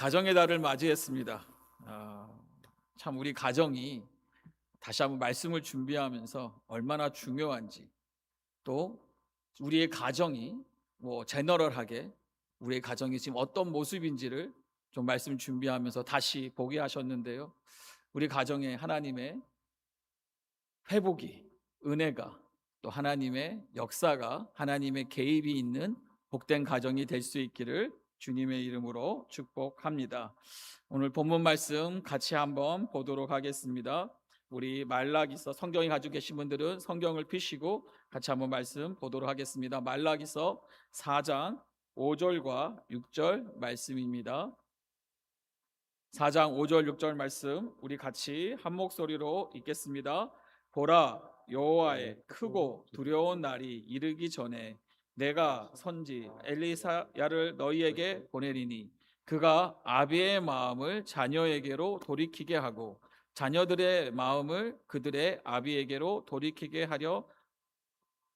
가정의 달을 맞이했습니다. 참 우리 가정이 다시 한번 말씀을 준비하면서 얼마나 중요한지, 또 우리의 가정이 제너럴하게 우리의 가정이 지금 어떤 모습인지를 좀 말씀 준비하면서 다시 보게 하셨는데요. 우리 가정에 하나님의 회복이, 은혜가, 또 하나님의 역사가, 하나님의 개입이 있는 복된 가정이 될 수 있기를 주님의 이름으로 축복합니다. 오늘 본문 말씀 같이 한번 보도록 하겠습니다. 우리 말라기서 성경이 가지고 계신 분들은 성경을 펴시고 같이 한번 말씀 보도록 하겠습니다. 말라기서 4장 5절과 6절 말씀입니다. 4장 5절 6절 말씀 우리 같이 한 목소리로 읽겠습니다. 보라, 여호와의 크고 두려운 날이 이르기 전에 내가 선지 엘리사야를 너희에게 보내리니 그가 아비의 마음을 자녀에게로 돌이키게 하고 자녀들의 마음을 그들의 아비에게로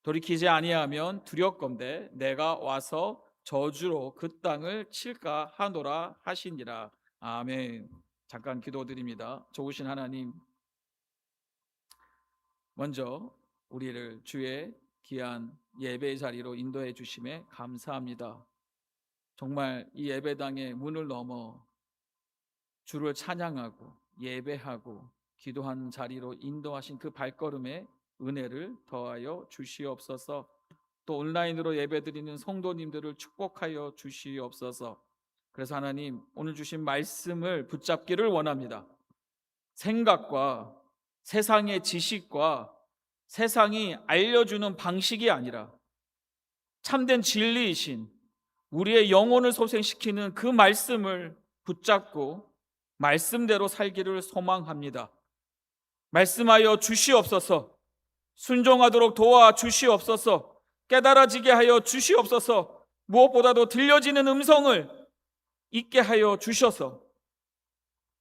돌이키지 아니하면 두렵건대 내가 와서 저주로 그 땅을 칠까 하노라 하시니라. 아멘. 잠깐 기도드립니다. 좋으신 하나님, 먼저 우리를 주의 귀한 예배의 자리로 인도해 주심에 감사합니다. 정말 이 예배당의 문을 넘어 주를 찬양하고 예배하고 기도하는 자리로 인도하신 그 발걸음에 은혜를 더하여 주시옵소서. 또 온라인으로 예배드리는 성도님들을 축복하여 주시옵소서. 그래서 하나님, 오늘 주신 말씀을 붙잡기를 원합니다. 생각과 세상의 지식과 세상이 알려주는 방식이 아니라 참된 진리이신 우리의 영혼을 소생시키는 그 말씀을 붙잡고 말씀대로 살기를 소망합니다. 말씀하여 주시옵소서. 순종하도록 도와 주시옵소서. 깨달아지게 하여 주시옵소서. 무엇보다도 들려지는 음성을 있게 하여 주셔서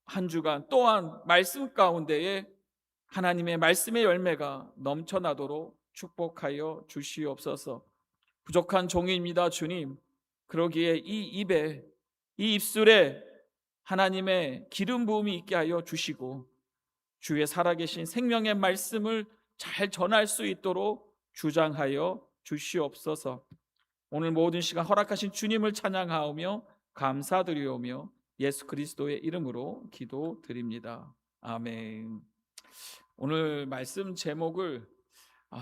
한 주간 또한 말씀 가운데에 하나님의 말씀의 열매가 넘쳐나도록 축복하여 주시옵소서. 부족한 종입니다, 주님. 그러기에 이 입에, 이 입술에 하나님의 기름 부음이 있게 하여 주시고 주의 살아계신 생명의 말씀을 잘 전할 수 있도록 주장하여 주시옵소서. 오늘 모든 시간 허락하신 주님을 찬양하오며 감사드리오며 예수 그리스도의 이름으로 기도드립니다. 아멘. 오늘 말씀 제목을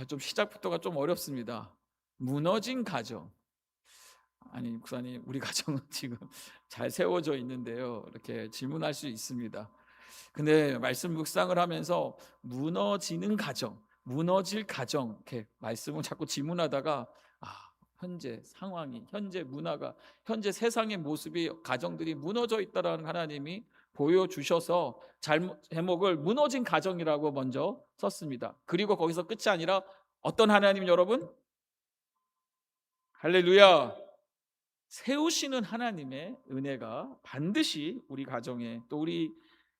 좀 시작부터가 좀 어렵습니다. 무너진 가정. 아니 목사님, 우리 가정은 지금 잘 세워져 있는데요, 이렇게 질문할 수 있습니다. 근데 말씀 묵상을 하면서 무너지는 가정, 무너질 가정 이렇게 말씀을 자꾸 질문하다가 현재 상황이, 현재 문화가, 현재 세상의 모습이, 가정들이 무너져 있다라는 하나님이 보여주셔서 제목을 무너진 가정이라고 먼저 썼습니다. 그리고 거기서 끝이 아니라 어떤 하나님 여러분? 할렐루야! 세우시는 하나님의 은혜가 반드시 우리 가정에, 또 우리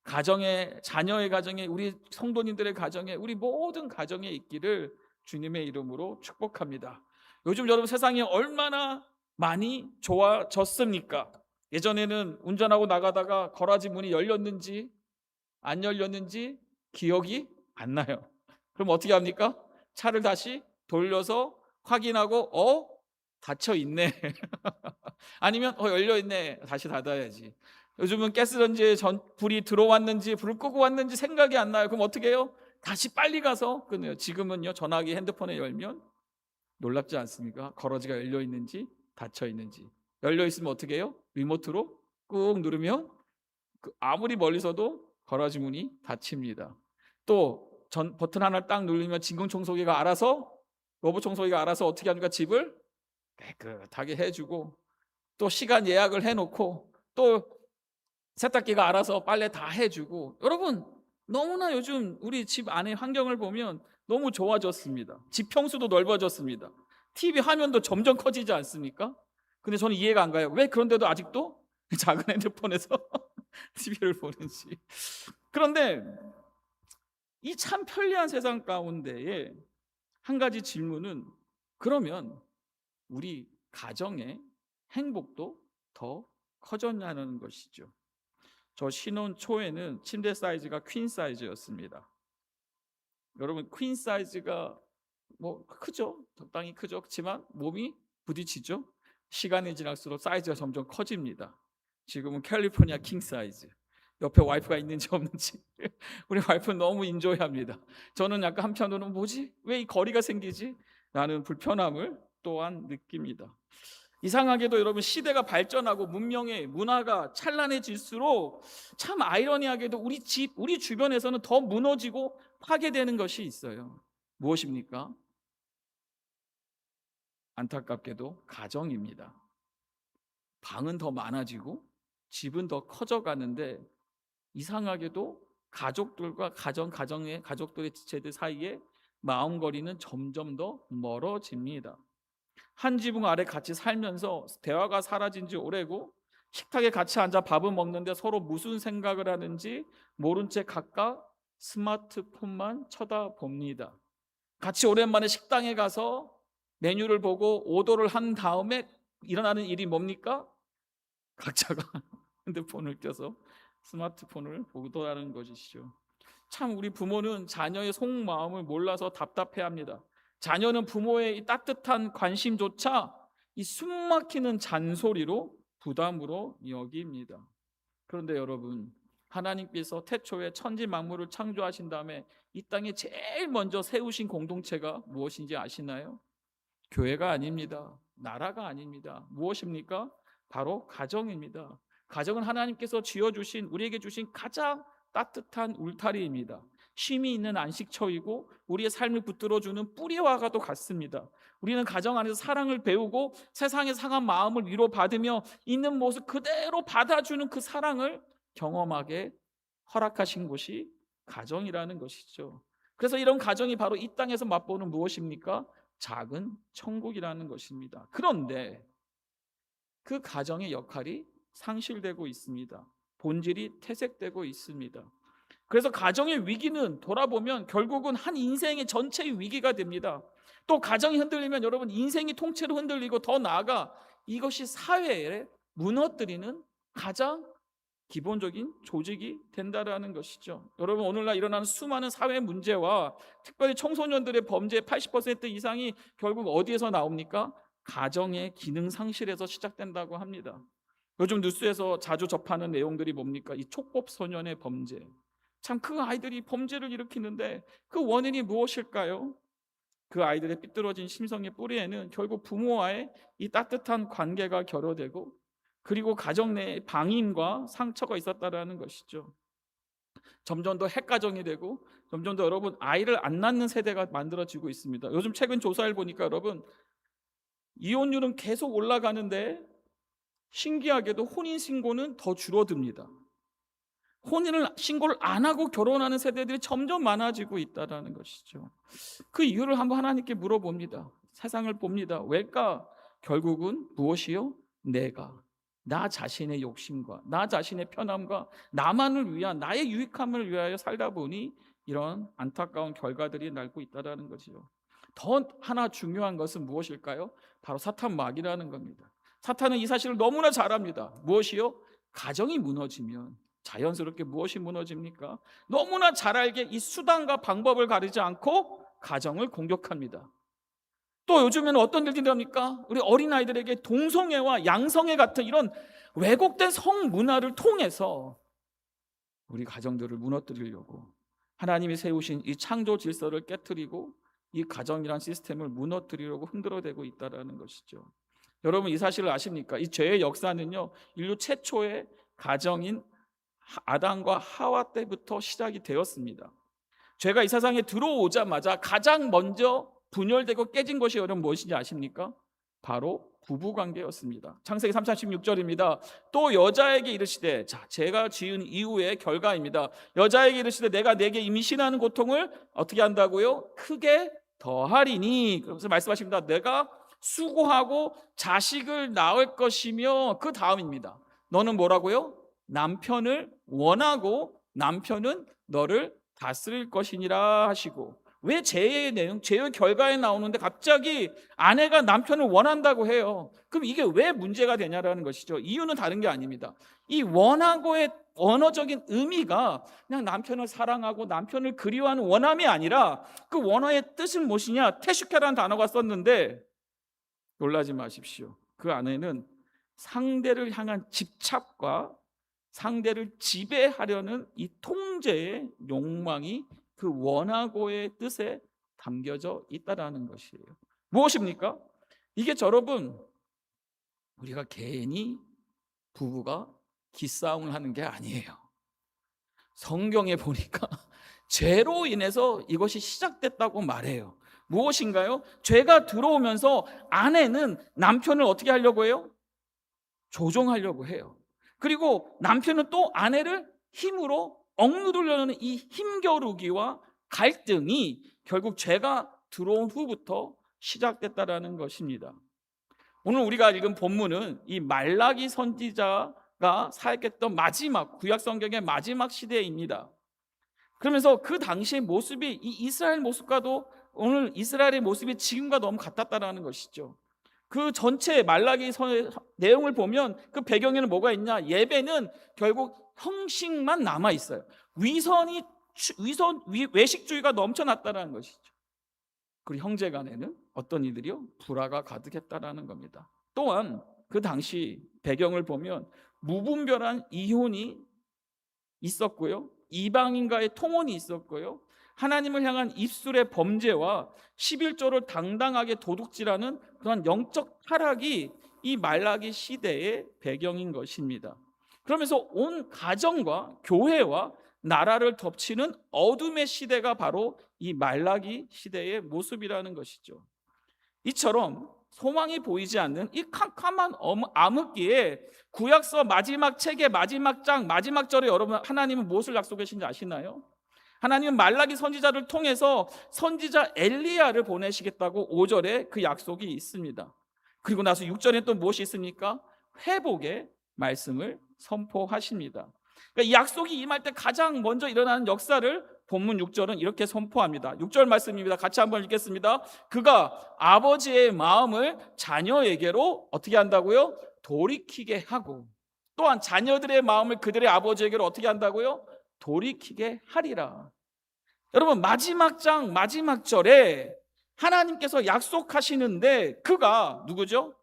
가정에, 자녀의 가정에, 우리 성도님들의 가정에, 우리 모든 가정에 있기를 주님의 이름으로 축복합니다. 요즘 여러분 세상이 얼마나 많이 좋아졌습니까? 예전에는 운전하고 나가다가 거라지 문이 열렸는지 안 열렸는지 기억이 안 나요. 그럼 어떻게 합니까? 차를 다시 돌려서 확인하고 닫혀 있네. 아니면 열려 있네. 다시 닫아야지. 요즘은 가스레인지에 불이 들어왔는지 불을 끄고 왔는지 생각이 안 나요. 그럼 어떻게 해요? 다시 빨리 가서 끊어요. 지금은요, 전화기 핸드폰에 열면 놀랍지 않습니까? 거러지가 열려 있는지 닫혀 있는지. 열려 있으면 어떻게 해요? 리모트로 꾹 누르면 아무리 멀리서도 거러지 문이 닫힙니다. 또 버튼 하나 딱 누르면 진공청소기가 알아서, 로봇 청소기가 알아서 어떻게 합니까? 집을 깨끗하게 해주고, 또 시간 예약을 해놓고, 또 세탁기가 알아서 빨래 다 해주고. 여러분, 너무나 요즘 우리 집 안의 환경을 보면 너무 좋아졌습니다. 집 평수도 넓어졌습니다. TV 화면도 점점 커지지 않습니까? 근데 저는 이해가 안 가요. 왜 그런데도 아직도 작은 핸드폰에서 TV를 보는지. 그런데 이 참 편리한 세상 가운데에 한 가지 질문은, 그러면 우리 가정의 행복도 더 커졌냐는 것이죠. 저 신혼 초에는 침대 사이즈가 퀸 사이즈였습니다. 여러분, 퀸 사이즈가 뭐 크죠? 적당히 크죠. 그렇지만 몸이 부딪히죠. 시간이 지날수록 사이즈가 점점 커집니다. 지금은 캘리포니아 킹 사이즈. 옆에 와이프가 있는지 없는지 우리 와이프는 너무 인조해합니다. 저는 약간 한편으로는 뭐지? 왜 이 거리가 생기지? 라는 불편함을 또한 느낍니다. 이상하게도 여러분, 시대가 발전하고 문명의 문화가 찬란해질수록 참 아이러니하게도 우리 주변에서는 더 무너지고 파괴되는 것이 있어요. 무엇입니까? 안타깝게도 가정입니다. 방은 더 많아지고 집은 더 커져가는데 이상하게도 가족들과 가정의 가족들의 지체들 사이에 마음거리는 점점 더 멀어집니다. 한 지붕 아래 같이 살면서 대화가 사라진 지 오래고 식탁에 같이 앉아 밥을 먹는데 서로 무슨 생각을 하는지 모른 채 각각 스마트폰만 쳐다봅니다. 같이 오랜만에 식당에 가서 메뉴를 보고 오더를 한 다음에 일어나는 일이 뭡니까? 각자가 핸드폰을 껴서 스마트폰을 보도하는 것이죠. 참 우리 부모는 자녀의 속마음을 몰라서 답답해합니다. 자녀는 부모의 이 따뜻한 관심조차 이 숨막히는 잔소리로 부담으로 여깁니다. 그런데 여러분, 하나님께서 태초에 천지 만물을 창조하신 다음에 이 땅에 제일 먼저 세우신 공동체가 무엇인지 아시나요? 교회가 아닙니다. 나라가 아닙니다. 무엇입니까? 바로 가정입니다. 가정은 하나님께서 지어주신, 우리에게 주신 가장 따뜻한 울타리입니다. 쉼이 있는 안식처이고 우리의 삶을 붙들어주는 뿌리와도 같습니다. 우리는 가정 안에서 사랑을 배우고 세상의 상한 마음을 위로받으며 있는 모습 그대로 받아주는 그 사랑을 경험하게 허락하신 곳이 가정이라는 것이죠. 그래서 이런 가정이 바로 이 땅에서 맛보는 무엇입니까? 작은 천국이라는 것입니다. 그런데 그 가정의 역할이 상실되고 있습니다. 본질이 퇴색되고 있습니다. 그래서 가정의 위기는 돌아보면 결국은 한 인생의 전체의 위기가 됩니다. 또 가정이 흔들리면 여러분, 인생이 통째로 흔들리고 더 나아가 이것이 사회에 무너뜨리는 가장 기본적인 조직이 된다라는 것이죠. 여러분, 오늘날 일어나는 수많은 사회 문제와 특별히 청소년들의 범죄의 80% 이상이 결국 어디에서 나옵니까? 가정의 기능 상실에서 시작된다고 합니다. 요즘 뉴스에서 자주 접하는 내용들이 뭡니까? 이 촉법 소년의 범죄. 참 그 아이들이 범죄를 일으키는데 그 원인이 무엇일까요? 그 아이들의 삐뚤어진 심성의 뿌리에는 결국 부모와의 이 따뜻한 관계가 결여되고 그리고 가정 내에 방임과 상처가 있었다라는 것이죠. 점점 더 핵가정이 되고 점점 더 여러분, 아이를 안 낳는 세대가 만들어지고 있습니다. 요즘 최근 조사를 보니까 여러분, 이혼율은 계속 올라가는데 신기하게도 혼인신고는 더 줄어듭니다. 신고를 안 하고 결혼하는 세대들이 점점 많아지고 있다는 것이죠. 그 이유를 한번 하나님께 물어봅니다. 세상을 봅니다. 왜일까? 결국은 무엇이요? 나 자신의 욕심과 나 자신의 편함과 나만을 위한 나의 유익함을 위하여 살다 보니 이런 안타까운 결과들이 날고 있다는 거죠. 더 하나 중요한 것은 무엇일까요? 바로 사탄 마귀라는 겁니다. 사탄은 이 사실을 너무나 잘 압니다. 무엇이요? 가정이 무너지면 자연스럽게 무엇이 무너집니까? 너무나 잘 알게 이 수단과 방법을 가리지 않고 가정을 공격합니다. 또 요즘에는 어떤 일들이 합니까? 우리 어린아이들에게 동성애와 양성애 같은 이런 왜곡된 성문화를 통해서 우리 가정들을 무너뜨리려고 하나님이 세우신 이 창조 질서를 깨트리고 이 가정이란 시스템을 무너뜨리려고 흔들어대고 있다는 것이죠. 여러분, 이 사실을 아십니까? 이 죄의 역사는요, 인류 최초의 가정인 아담과 하와 때부터 시작이 되었습니다. 죄가 이 세상에 들어오자마자 가장 먼저 분열되고 깨진 것이 여러분 무엇인지 아십니까? 바로 부부관계였습니다. 창세기 3장 16절입니다. 또 여자에게 이르시되, 자, 제가 지은 이후의 결과입니다. 여자에게 이르시되 내가 내게 임신하는 고통을 어떻게 한다고요? 크게 더하리니. 그래서 말씀하십니다. 내가 수고하고 자식을 낳을 것이며, 그 다음입니다. 너는 뭐라고요? 남편을 원하고 남편은 너를 다스릴 것이니라 하시고, 왜 죄의 내용, 죄의 결과에 나오는데 갑자기 아내가 남편을 원한다고 해요. 그럼 이게 왜 문제가 되냐라는 것이죠. 이유는 다른 게 아닙니다. 이 원하고의 언어적인 의미가 그냥 남편을 사랑하고 남편을 그리워하는 원함이 아니라 그 원어의 뜻은 무엇이냐? 테슈케라는 단어가 썼는데 놀라지 마십시오. 그 안에는 상대를 향한 집착과 상대를 지배하려는 이 통제의 욕망이 그 원하고의 뜻에 담겨져 있다라는 것이에요. 무엇입니까? 이게 여러분, 우리가 괜히 부부가 기싸움을 하는 게 아니에요. 성경에 보니까 죄로 인해서 이것이 시작됐다고 말해요. 무엇인가요? 죄가 들어오면서 아내는 남편을 어떻게 하려고 해요? 조종하려고 해요. 그리고 남편은 또 아내를 힘으로 억누르려는 이 힘겨루기와 갈등이 결국 죄가 들어온 후부터 시작됐다라는 것입니다. 오늘 우리가 읽은 본문은 이 말라기 선지자가 사역했던 마지막 구약 성경의 마지막 시대입니다. 그러면서 그 당시의 모습이 이 이스라엘 모습과도 오늘 이스라엘의 모습이 지금과 너무 같았다라는 것이죠. 그 전체 말라기 내용을 보면 그 배경에는 뭐가 있냐? 예배는 결국 형식만 남아 있어요. 외식주의가 넘쳐났다라는 것이죠. 그리고 형제간에는 어떤 이들이요? 불화가 가득했다라는 겁니다. 또한 그 당시 배경을 보면 무분별한 이혼이 있었고요, 이방인과의 통혼이 있었고요, 하나님을 향한 입술의 범죄와 11조를 당당하게 도둑질하는 그런 영적 타락이 이 말라기 시대의 배경인 것입니다. 그러면서 온 가정과 교회와 나라를 덮치는 어둠의 시대가 바로 이 말라기 시대의 모습이라는 것이죠. 이처럼 소망이 보이지 않는 이 캄캄한 암흑기에 구약서 마지막 책의 마지막 장 마지막 절에 여러분 하나님은 무엇을 약속하신지 아시나요? 하나님은 말라기 선지자를 통해서 선지자 엘리야를 보내시겠다고 5절에 그 약속이 있습니다. 그리고 나서 6절에 또 무엇이 있습니까? 회복의 말씀을 선포하십니다. 그러니까 이 약속이 임할 때 가장 먼저 일어나는 역사를 본문 6절은 이렇게 선포합니다. 6절 말씀입니다. 같이 한번 읽겠습니다. 그가 아버지의 마음을 자녀에게로 어떻게 한다고요? 돌이키게 하고, 또한 자녀들의 마음을 그들의 아버지에게로 어떻게 한다고요? 돌이키게 하리라. 여러분, 마지막 장 마지막 절에 하나님께서 약속하시는데 그가 누구죠?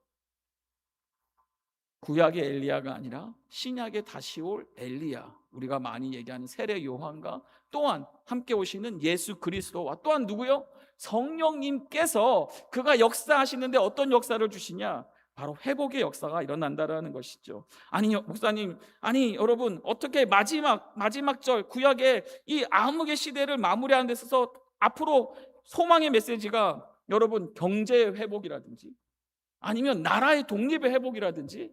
구약의 엘리야가 아니라 신약에 다시 올 엘리야, 우리가 많이 얘기하는 세례 요한과 또한 함께 오시는 예수 그리스도와 또한 누구요? 성령님께서 그가 역사하시는데 어떤 역사를 주시냐? 바로 회복의 역사가 일어난다라는 것이죠. 아니 목사님, 아니 여러분, 어떻게 마지막 절 구약의 이 암흑의 시대를 마무리하는 데 있어서 앞으로 소망의 메시지가 여러분 경제의 회복이라든지 아니면 나라의 독립의 회복이라든지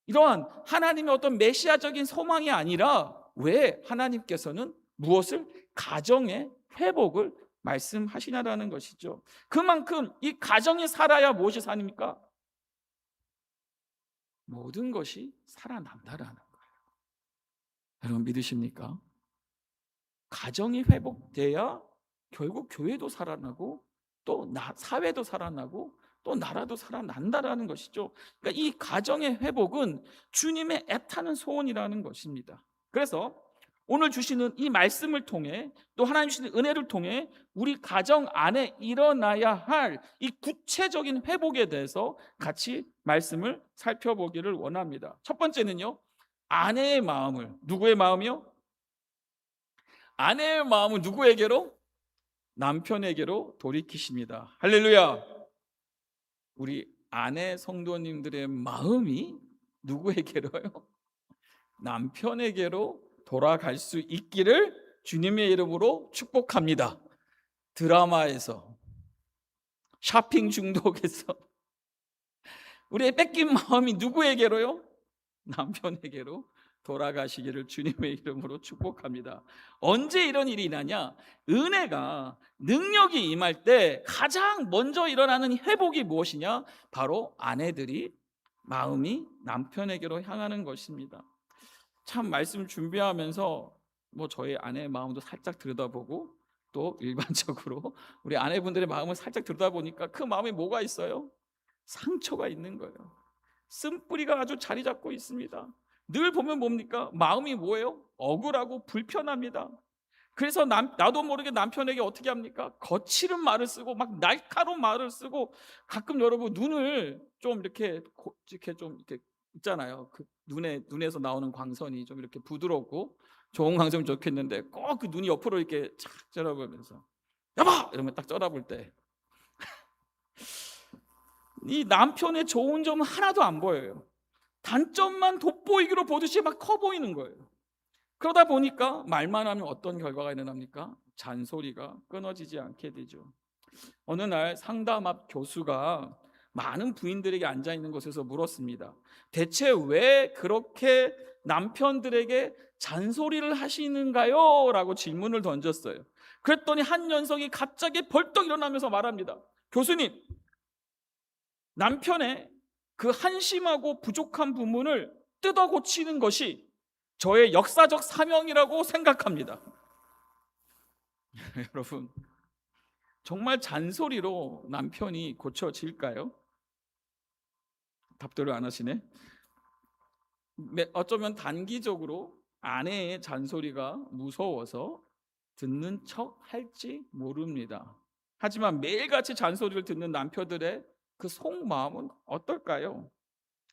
이러한 하나님의 어떤 메시아적인 소망이 아니라 왜 하나님께서는 무엇을? 가정의 회복을 말씀하시냐라는 것이죠. 그만큼 이 가정이 살아야 무엇이 사닙니까? 모든 것이 살아난다라는 거예요. 여러분 믿으십니까? 가정이 회복돼야 결국 교회도 살아나고 또 사회도 살아나고 또 나라도 살아난다라는 것이죠. 그러니까 이 가정의 회복은 주님의 애타는 소원이라는 것입니다. 그래서 오늘 주시는 이 말씀을 통해 또 하나님 주시는 은혜를 통해 우리 가정 안에 일어나야 할 이 구체적인 회복에 대해서 같이 말씀을 살펴보기를 원합니다. 첫 번째는요, 아내의 마음을, 누구의 마음이요? 아내의 마음은 누구에게로? 남편에게로 돌이키십니다. 할렐루야. 우리 아내 성도님들의 마음이 누구에게로요? 남편에게로 돌아갈 수 있기를 주님의 이름으로 축복합니다. 드라마에서, 쇼핑 중독에서 우리의 뺏긴 마음이 누구에게로요? 남편에게로 돌아가시기를 주님의 이름으로 축복합니다. 언제 이런 일이 일어나냐? 은혜가, 능력이 임할 때 가장 먼저 일어나는 회복이 무엇이냐? 바로 아내들이 마음이 남편에게로 향하는 것입니다. 참 말씀 준비하면서 저희 아내의 마음도 살짝 들여다보고 또 일반적으로 우리 아내분들의 마음을 살짝 들여다보니까 그 마음에 뭐가 있어요? 상처가 있는 거예요. 쓴뿌리가 아주 자리 잡고 있습니다. 늘 보면 뭡니까? 마음이 뭐예요? 억울하고 불편합니다. 그래서 나도 모르게 남편에게 어떻게 합니까? 거칠은 말을 쓰고 막 날카로운 말을 쓰고, 가끔 여러분 눈을 좀 이렇게 좀 이렇게 있잖아요. 그 눈에서 나오는 광선이 좀 이렇게 부드럽고 좋은 광선이 좋겠는데 꼭 그 눈이 옆으로 이렇게 착 째려보면서 여보! 이러면 딱 쳐다볼 때 이 남편의 좋은 점은 하나도 안 보여요. 단점만 돋보이기로 보듯이 막 커 보이는 거예요. 그러다 보니까 말만 하면 어떤 결과가 일어납니까? 잔소리가 끊어지지 않게 되죠. 어느 날 상담 앞 교수가 많은 부인들에게 앉아 있는 곳에서 물었습니다. 대체 왜 그렇게 남편들에게 잔소리를 하시는가요? 라고 질문을 던졌어요. 그랬더니 한 녀석이 갑자기 벌떡 일어나면서 말합니다. 교수님, 남편의 그 한심하고 부족한 부분을 뜯어 고치는 것이 저의 역사적 사명이라고 생각합니다. 여러분, 정말 잔소리로 남편이 고쳐질까요? 답들을 안 하시네. 어쩌면 단기적으로 아내의 잔소리가 무서워서 듣는 척 할지 모릅니다. 하지만 매일같이 잔소리를 듣는 남편들의 그 속마음은 어떨까요?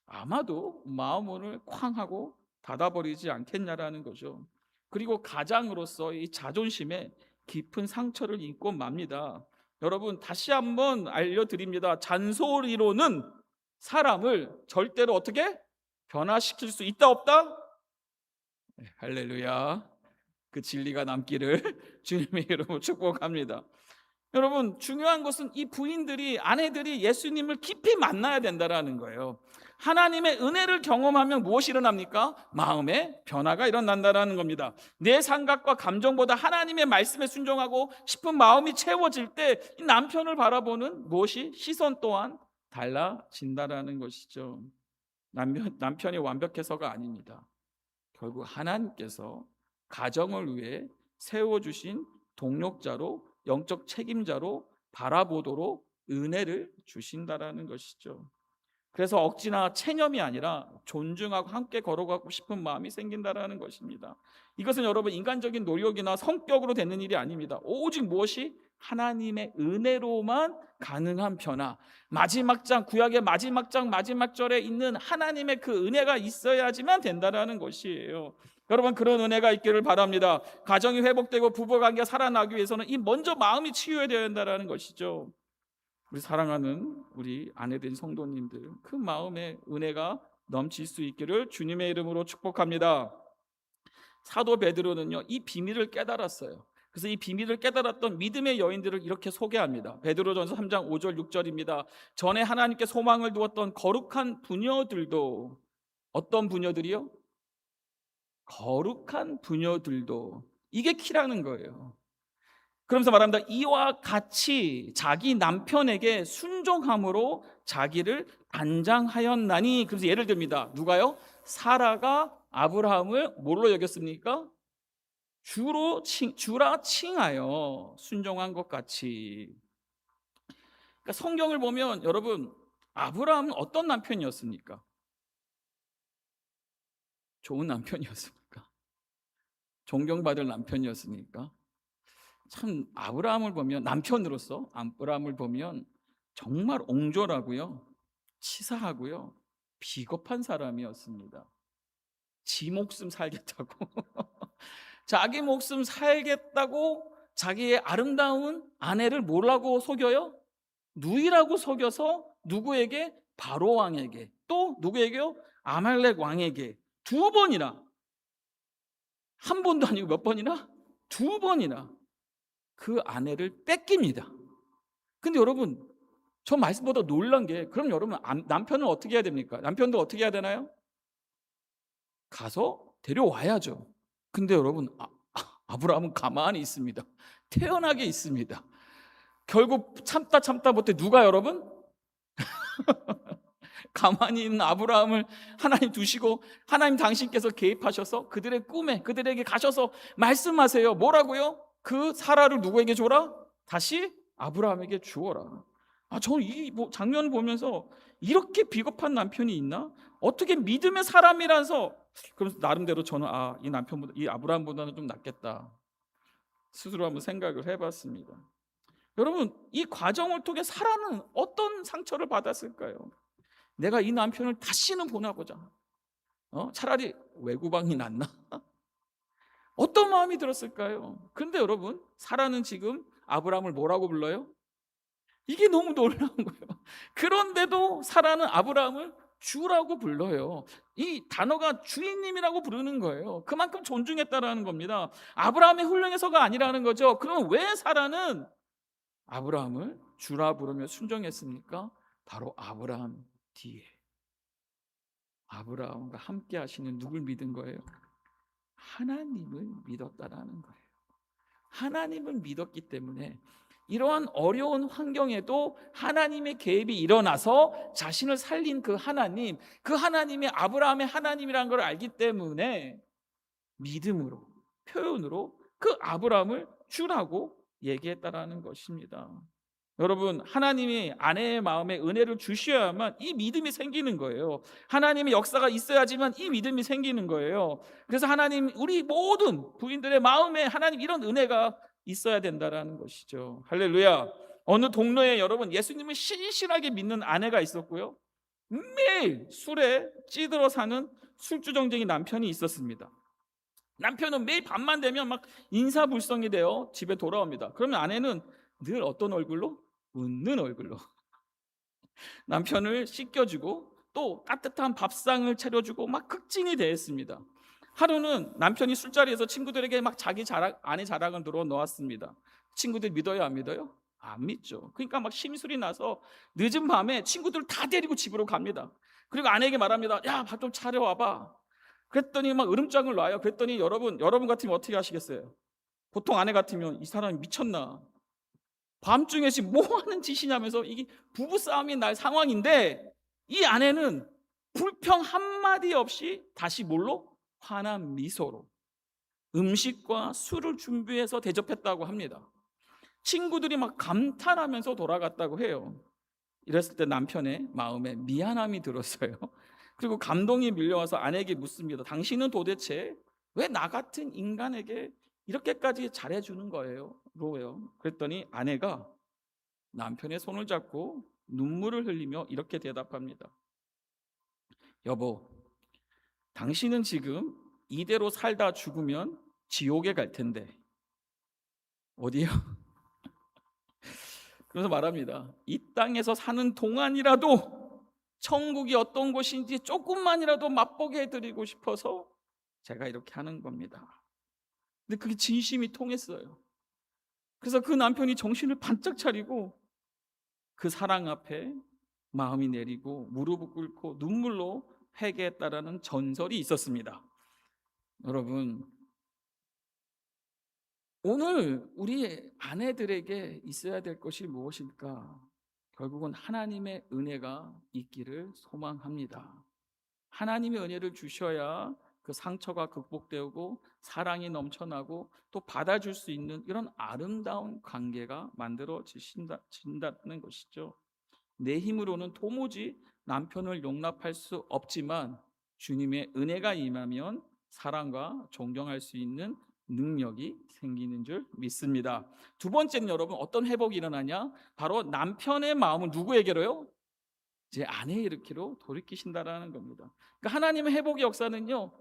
아마도 마음문을 쾅 하고 닫아버리지 않겠냐라는 거죠. 그리고 가장으로서 이 자존심에 깊은 상처를 입고 맙니다. 여러분, 다시 한번 알려드립니다. 잔소리로는 사람을 절대로 어떻게 변화시킬 수 있다 없다? 네, 할렐루야. 그 진리가 남기를 주님의 이름으로 축복합니다. 여러분, 중요한 것은 이 부인들이, 아내들이 예수님을 깊이 만나야 된다라는 거예요. 하나님의 은혜를 경험하면 무엇이 일어납니까? 마음의 변화가 일어난다라는 겁니다. 내 생각과 감정보다 하나님의 말씀에 순종하고 싶은 마음이 채워질 때 이 남편을 바라보는 무엇이 시선 또한 달라진다라는 것이죠. 남편이 완벽해서가 아닙니다. 결국 하나님께서 가정을 위해 세워주신 동력자로, 영적 책임자로 바라보도록 은혜를 주신다라는 것이죠. 그래서 억지나 체념이 아니라 존중하고 함께 걸어가고 싶은 마음이 생긴다라는 것입니다. 이것은 여러분 인간적인 노력이나 성격으로 되는 일이 아닙니다. 오직 무엇이? 하나님의 은혜로만 가능한 변화. 마지막 장, 구약의 마지막 장 마지막 절에 있는 하나님의 그 은혜가 있어야지만 된다라는 것이에요. 여러분, 그런 은혜가 있기를 바랍니다. 가정이 회복되고 부부관계가 살아나기 위해서는 이 먼저 마음이 치유해야 된다는 것이죠. 우리 사랑하는 우리 아내된 성도님들, 그 마음의 은혜가 넘칠 수 있기를 주님의 이름으로 축복합니다. 사도 베드로는요, 이 비밀을 깨달았어요. 그래서 이 비밀을 깨달았던 믿음의 여인들을 이렇게 소개합니다. 베드로전서 3장 5절 6절입니다. 전에 하나님께 소망을 두었던 거룩한 부녀들도, 어떤 부녀들이요? 거룩한 부녀들도. 이게 키라는 거예요. 그러면서 말합니다. 이와 같이 자기 남편에게 순종함으로 자기를 단장하였나니. 그래서 예를 듭니다. 누가요? 사라가 아브라함을 뭘로 여겼습니까? 주라 칭하여 순종한 것 같이. 그러니까 성경을 보면 여러분, 아브라함은 어떤 남편이었습니까? 좋은 남편이었습니까? 존경받을 남편이었습니까? 참, 아브라함을 보면, 남편으로서 아브라함을 보면 정말 옹졸하고요, 치사하고요, 비겁한 사람이었습니다. 지 목숨 살겠다고 자기 목숨 살겠다고 자기의 아름다운 아내를 뭐라고 속여요? 누이라고 속여서 누구에게? 바로 왕에게, 또 누구에게요? 아말렉 왕에게 두 번이나, 한 번도 아니고 몇 번이나? 두 번이나 그 아내를 뺏깁니다. 근데 여러분, 저 말씀보다 놀란 게, 그럼 여러분 남편은 어떻게 해야 됩니까? 남편도 어떻게 해야 되나요? 가서 데려와야죠. 근데 여러분, 아브라함은 가만히 있습니다. 태연하게 있습니다. 결국 참다 못해 누가 여러분? 가만히 있는 아브라함을 하나님 두시고, 하나님 당신께서 개입하셔서 그들의 꿈에, 그들에게 가셔서 말씀하세요. 뭐라고요? 그 사라를 누구에게 줘라? 다시 아브라함에게 주어라. 저는 이 장면 보면서 이렇게 비겁한 남편이 있나? 어떻게 믿음의 사람이라서, 그래서 나름대로 저는 이 남편보다, 이 아브라함보다는 좀 낫겠다 스스로 한번 생각을 해봤습니다. 여러분, 이 과정을 통해 사라는 어떤 상처를 받았을까요? 내가 이 남편을 다시는 보나보자. 차라리 외구방이 낫나? 어떤 마음이 들었을까요? 그런데 여러분, 사라는 지금 아브라함을 뭐라고 불러요? 이게 너무 놀라운 거예요. 그런데도 사라는 아브라함을 주라고 불러요. 이 단어가 주인님이라고 부르는 거예요. 그만큼 존중했다라는 겁니다. 아브라함의 훌륭해서가 아니라는 거죠. 그럼 왜 사라는 아브라함을 주라 부르며 순종했습니까? 바로 아브라함 뒤에 아브라함과 함께 하시는 누굴 믿은 거예요? 하나님을 믿었다라는 거예요. 하나님을 믿었기 때문에 이러한 어려운 환경에도 하나님의 개입이 일어나서 자신을 살린 그 하나님이 아브라함의 하나님이라는 걸 알기 때문에 믿음으로, 표현으로 그 아브라함을 주라고 얘기했다라는 것입니다. 여러분, 하나님이 아내의 마음에 은혜를 주셔야만 이 믿음이 생기는 거예요. 하나님의 역사가 있어야지만 이 믿음이 생기는 거예요. 그래서 하나님, 우리 모든 부인들의 마음에 하나님 이런 은혜가 있어야 된다라는 것이죠. 할렐루야. 어느 동네에 여러분 예수님을 신실하게 믿는 아내가 있었고요, 매일 술에 찌들어 사는 술주정쟁이 남편이 있었습니다. 남편은 매일 밤만 되면 막 인사불성이 되어 집에 돌아옵니다. 그러면 아내는 늘 어떤 얼굴로? 웃는 얼굴로 남편을 씻겨주고 또 따뜻한 밥상을 차려주고 막 극진히 대했습니다. 하루는 남편이 술자리에서 친구들에게 막 아내 자랑을 들어 놓았습니다. 친구들 믿어요, 안 믿어요? 안 믿죠. 그러니까 막 심술이 나서 늦은 밤에 친구들 다 데리고 집으로 갑니다. 그리고 아내에게 말합니다. 야, 밥 좀 차려와봐. 그랬더니 막 으름장을 놔요. 그랬더니 여러분 같으면 어떻게 하시겠어요? 보통 아내 같으면 이 사람이 미쳤나, 밤중에 지금 뭐 하는 짓이냐면서, 이게 부부싸움이 날 상황인데 이 아내는 불평 한마디 없이 다시 뭘로? 환한 미소로 음식과 술을 준비해서 대접했다고 합니다. 친구들이 막 감탄하면서 돌아갔다고 해요. 이랬을 때 남편의 마음에 미안함이 들었어요. 그리고 감동이 밀려와서 아내에게 묻습니다. 당신은 도대체 왜 나 같은 인간에게 이렇게까지 잘해주는 거예요? 뭐예요? 그랬더니 아내가 남편의 손을 잡고 눈물을 흘리며 이렇게 대답합니다. 여보, 당신은 지금 이대로 살다 죽으면 지옥에 갈 텐데 어디요? 그래서 말합니다. 이 땅에서 사는 동안이라도 천국이 어떤 곳인지 조금만이라도 맛보게 해드리고 싶어서 제가 이렇게 하는 겁니다. 근데 그게 진심이 통했어요. 그래서 그 남편이 정신을 반짝 차리고 그 사랑 앞에 마음이 내리고 무릎을 꿇고 눈물로 회개했다라는 전설이 있었습니다. 여러분, 오늘 우리 아내들에게 있어야 될 것이 무엇일까? 결국은 하나님의 은혜가 있기를 소망합니다. 하나님의 은혜를 주셔야 그 상처가 극복되고 사랑이 넘쳐나고 또 받아줄 수 있는 이런 아름다운 관계가 만들어진다는 것이죠. 내 힘으로는 도무지 남편을 용납할 수 없지만 주님의 은혜가 임하면 사랑과 존경할 수 있는 능력이 생기는 줄 믿습니다. 두 번째는 여러분 어떤 회복이 일어나냐? 바로 남편의 마음을 누구에게로요? 이제 아내에 이르기로 돌이키신다라는 겁니다. 그러니까 하나님의 회복의 역사는요,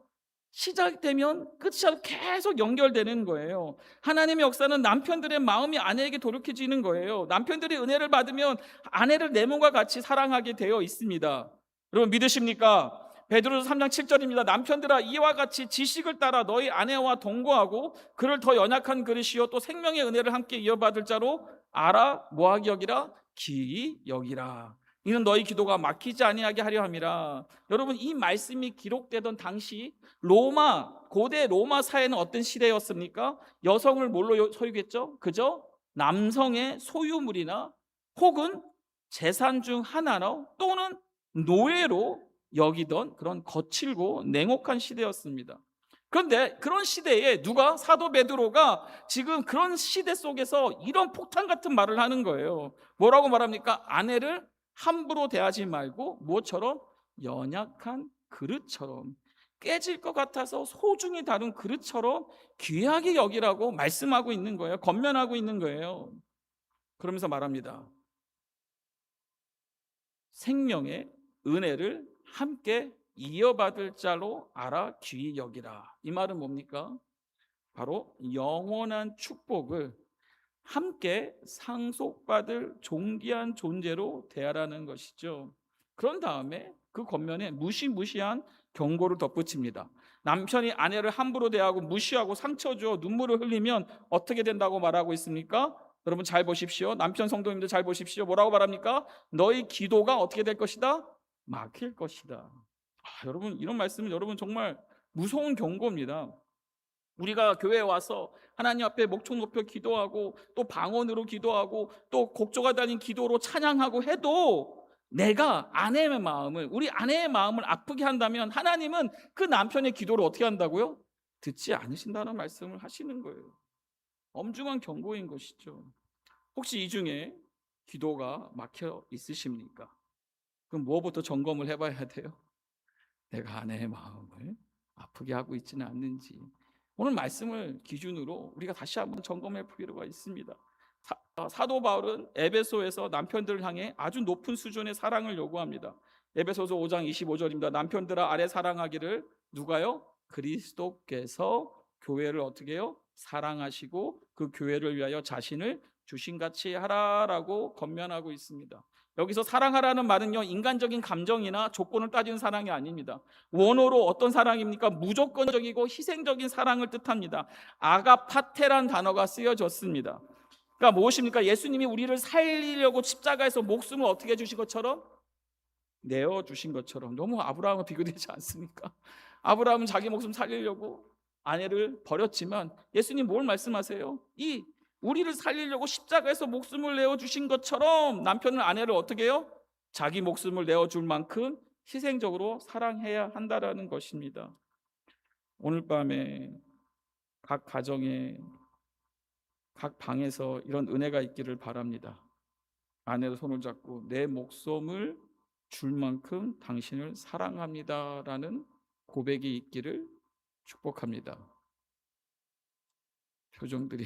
시작되면 끝이 계속 연결되는 거예요. 하나님의 역사는 남편들의 마음이 아내에게 돌이켜지는 거예요. 남편들이 은혜를 받으면 아내를 내 몸과 같이 사랑하게 되어 있습니다. 여러분 믿으십니까? 베드로서 3장 7절입니다. 남편들아, 이와 같이 지식을 따라 너희 아내와 동거하고 그를 더 연약한 그릇이요 또 생명의 은혜를 함께 이어받을 자로 알아 뭐하기 여기라? 기이 여기라. 이는 너희 기도가 막히지 아니하게 하려 함이라. 여러분, 이 말씀이 기록되던 당시 고대 로마 사회는 어떤 시대였습니까? 여성을 뭘로 소유했죠? 그저 남성의 소유물이나 혹은 재산 중 하나로 또는 노예로 여기던 그런 거칠고 냉혹한 시대였습니다. 그런데 그런 시대에 누가 사도 베드로가 지금 그런 시대 속에서 이런 폭탄 같은 말을 하는 거예요. 뭐라고 말합니까? 아내를 함부로 대하지 말고 무엇처럼 연약한 그릇처럼 깨질 것 같아서 소중히 다룬 그릇처럼 귀하게 여기라고 말씀하고 있는 거예요. 권면하고 있는 거예요. 그러면서 말합니다. 생명의 은혜를 함께 이어받을 자로 알아 귀히 여기라. 이 말은 뭡니까? 바로 영원한 축복을 함께 상속받을 존귀한 존재로 대하라는 것이죠. 그런 다음에 그 겉면에 무시무시한 경고를 덧붙입니다. 남편이 아내를 함부로 대하고 무시하고 상처 줘 눈물을 흘리면 어떻게 된다고 말하고 있습니까? 여러분 잘 보십시오. 남편 성도님들 잘 보십시오. 뭐라고 말합니까? 너희 기도가 어떻게 될 것이다? 막힐 것이다. 여러분 이런 말씀은 여러분 정말 무서운 경고입니다. 우리가 교회에 와서 하나님 앞에 목청 높여 기도하고 또 방언으로 기도하고 또 곡조가 달린 기도로 찬양하고 해도 내가 아내의 마음을 우리 아내의 마음을 아프게 한다면 하나님은 그 남편의 기도를 어떻게 한다고요? 듣지 않으신다는 말씀을 하시는 거예요. 엄중한 경고인 것이죠. 혹시 이 중에 기도가 막혀 있으십니까? 그럼 무엇부터 점검을 해봐야 돼요? 내가 아내의 마음을 아프게 하고 있지는 않는지 오늘 말씀을 기준으로 우리가 다시 한번 점검해 볼 필요가 있습니다. 사도 바울은 에베소에서 남편들을 향해 아주 높은 수준의 사랑을 요구합니다. 에베소서 5장 25절입니다. 남편들아 아내 사랑하기를 누가요? 그리스도께서 교회를 어떻게 해요? 사랑하시고 그 교회를 위하여 자신을 주신같이 하라라고 권면하고 있습니다. 여기서 사랑하라는 말은요 인간적인 감정이나 조건을 따지는 사랑이 아닙니다. 원어로 어떤 사랑입니까? 무조건적이고 희생적인 사랑을 뜻합니다. 아가파테란 단어가 쓰여졌습니다. 그러니까 무엇입니까? 예수님이 우리를 살리려고 십자가에서 목숨을 어떻게 해주신 것처럼 내어주신 것처럼. 너무 아브라함과 비교되지 않습니까? 아브라함은 자기 목숨 살리려고 아내를 버렸지만 예수님 뭘 말씀하세요? 이 우리를 살리려고 십자가에서 목숨을 내어주신 것처럼 남편은 아내를 어떻게 해요? 자기 목숨을 내어줄 만큼 희생적으로 사랑해야 한다라는 것입니다. 오늘 밤에 각 가정에 각 방에서 이런 은혜가 있기를 바랍니다. 아내의 손을 잡고 내 목숨을 줄 만큼 당신을 사랑합니다라는 고백이 있기를 축복합니다. 표정들이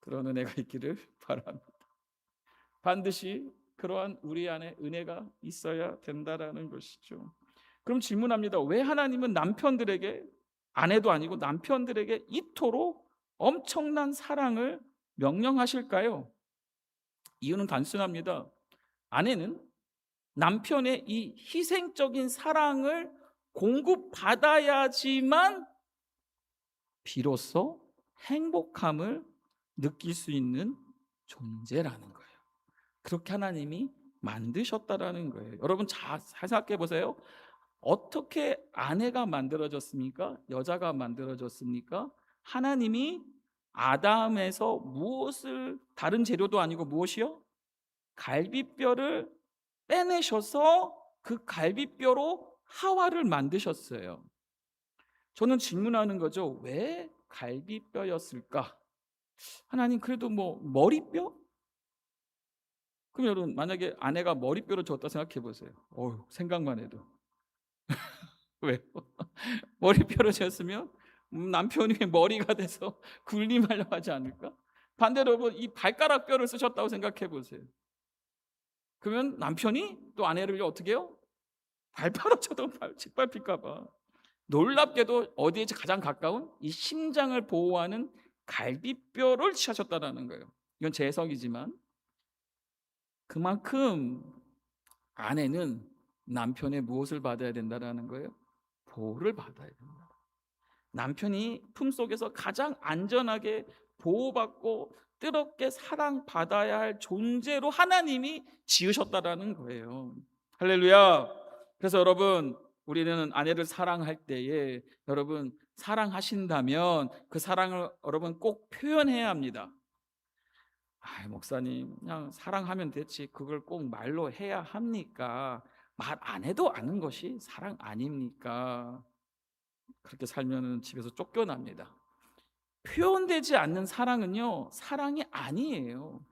그런 은혜가 있기를 바랍니다. 반드시 그러한 우리 안에 은혜가 있어야 된다라는 것이죠. 그럼 질문합니다. 왜 하나님은 남편들에게 아내도 아니고 남편들에게 이토록 엄청난 사랑을 명령하실까요? 이유는 단순합니다. 아내는 남편의 이 희생적인 사랑을 공급받아야지만 비로소 행복함을 느낄 수 있는 존재라는 거예요. 그렇게 하나님이 만드셨다라는 거예요. 여러분 잘 생각해 보세요. 어떻게 아내가 만들어졌습니까? 여자가 만들어졌습니까? 하나님이 아담에서 무엇을 다른 재료도 아니고 무엇이요? 갈비뼈를 빼내셔서 그 갈비뼈로 하와를 만드셨어요. 저는 질문하는 거죠. 왜 갈비뼈였을까? 하나님 그래도 뭐 머리뼈? 그럼 여러분 만약에 아내가 머리뼈를 줬다 생각해 보세요. 생각만 해도 왜요? 머리뼈를 줬으면 남편이 머리가 돼서 군림하려고 하지 않을까? 반대로 여러분 이 발가락 뼈를 쓰셨다고 생각해 보세요. 그러면 남편이 또 아내를 어떻게 해요? 발바닥 쳐도 짓밟힐까 봐. 놀랍게도 어디에 가장 가까운 이 심장을 보호하는 갈비뼈를 취하셨다는 거예요. 이건 제 해석이지만 그만큼 아내는 남편의 무엇을 받아야 된다는 거예요? 보호를 받아야 된다. 남편이 품속에서 가장 안전하게 보호받고 뜨겁게 사랑받아야 할 존재로 하나님이 지으셨다라는 거예요. 할렐루야. 그래서 여러분 우리는 아내를 사랑할 때에 여러분 사랑하신다면 그 사랑을 여러분 꼭 표현해야 합니다. 목사님 그냥 사랑하면 됐지 그걸 꼭 말로 해야 합니까? 말 안 해도 아는 것이 사랑 아닙니까? 그렇게 살면은 집에서 쫓겨납니다. 표현되지 않는 사랑은요, 사랑이 아니에요.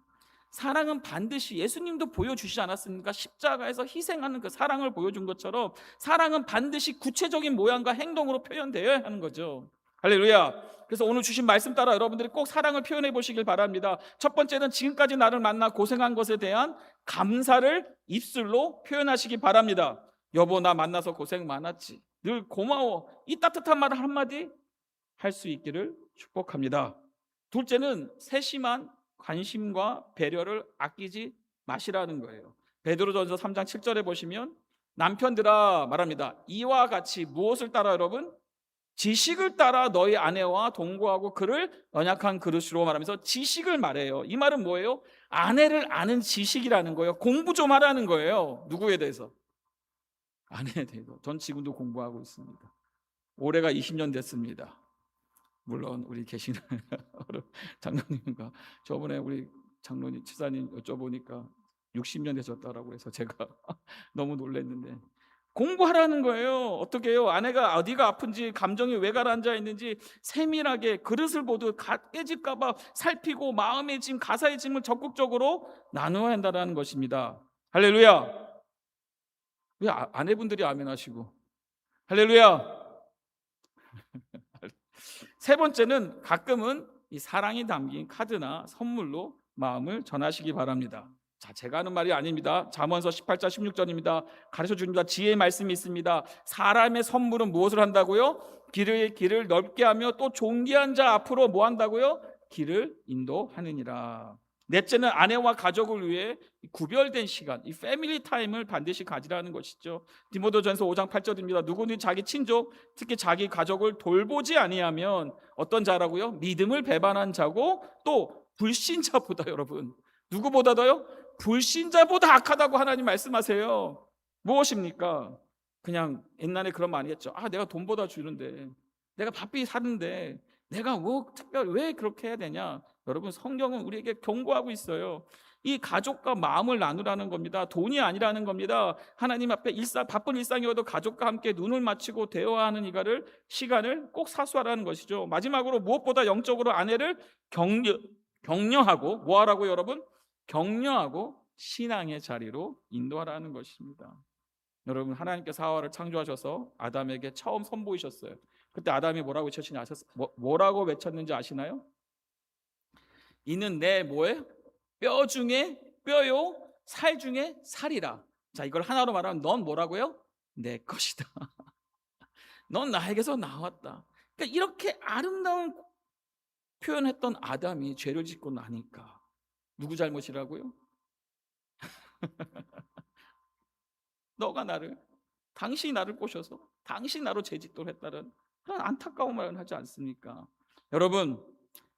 사랑은 반드시 예수님도 보여주시지 않았습니까? 십자가에서 희생하는 그 사랑을 보여준 것처럼 사랑은 반드시 구체적인 모양과 행동으로 표현되어야 하는 거죠. 할렐루야. 그래서 오늘 주신 말씀 따라 여러분들이 꼭 사랑을 표현해 보시길 바랍니다. 첫 번째는 지금까지 나를 만나 고생한 것에 대한 감사를 입술로 표현하시기 바랍니다. 여보, 나 만나서 고생 많았지. 늘 고마워. 이 따뜻한 말 한마디 할 수 있기를 축복합니다. 둘째는 세심한 관심과 배려를 아끼지 마시라는 거예요. 베드로전서 3장 7절에 보시면 남편들아 말합니다. 이와 같이 무엇을 따라 여러분? 지식을 따라 너희 아내와 동거하고 그를 연약한 그릇으로 말하면서 지식을 말해요. 이 말은 뭐예요? 아내를 아는 지식이라는 거예요. 공부 좀 하라는 거예요. 누구에 대해서? 아내에 대해서. 전 지금도 공부하고 있습니다. 올해가 20년 됐습니다. 물론 우리 계시는 장로님과 저번에 우리 장로님 치사님 여쭤보니까 60년 되셨다라고 해서 제가 너무 놀랐는데 공부하라는 거예요. 어떻게 해요? 아내가 어디가 아픈지 감정이 왜 가라앉아 있는지 세밀하게 그릇을 보듯 깨질까 봐 살피고 마음의 짐 가사의 짐을 적극적으로 나누어야 한다는 것입니다. 할렐루야. 왜 아내분들이 아멘 하시고 할렐루야. 세 번째는 가끔은 이 사랑이 담긴 카드나 선물로 마음을 전하시기 바랍니다. 자, 제가 하는 말이 아닙니다. 잠언서 18장 16절입니다. 가르쳐 줍니다. 지혜의 말씀이 있습니다. 사람의 선물은 무엇을 한다고요? 길을 넓게 하며 또 존귀한 자 앞으로 뭐 한다고요? 길을 인도하느니라. 넷째는 아내와 가족을 위해 구별된 시간, 이 패밀리 타임을 반드시 가지라는 것이죠. 디모데전서 5장 8절입니다. 누구든지 자기 친족, 특히 자기 가족을 돌보지 아니하면 어떤 자라고요? 믿음을 배반한 자고 또 불신자보다 여러분 누구보다도요? 불신자보다 악하다고 하나님 말씀하세요. 무엇입니까? 그냥 옛날에 그런 말 했죠. 아, 내가 돈보다 주는데, 내가 바삐 사는데 내가 뭐 특별히 왜 그렇게 해야 되냐? 여러분 성경은 우리에게 경고하고 있어요. 이 가족과 마음을 나누라는 겁니다. 돈이 아니라는 겁니다. 하나님 앞에 바쁜 일상이어도 가족과 함께 눈을 맞추고 대화하는 이가를 시간을 꼭 사수하라는 것이죠. 마지막으로 무엇보다 영적으로 아내를 격려하고 뭐하라고 여러분? 격려하고 신앙의 자리로 인도하라는 것입니다. 여러분 하나님께서 하와를 창조하셔서 아담에게 처음 선보이셨어요. 그때 아담이 뭐라고 뭐라고 외쳤는지 아시나요? 이는 내 뭐예요? 뼈 중에 뼈요 살 중에 살이라. 자, 이걸 하나로 말하면 넌 뭐라고요? 내 것이다. 넌 나에게서 나왔다. 그러니까 이렇게 아름다운 표현했던 아담이 죄를 짓고 나니까 누구 잘못이라고요? 당신이 나를 꼬셔서 당신이 나로 죄짓도록 했다는 그런 안타까운 말을 하지 않습니까? 여러분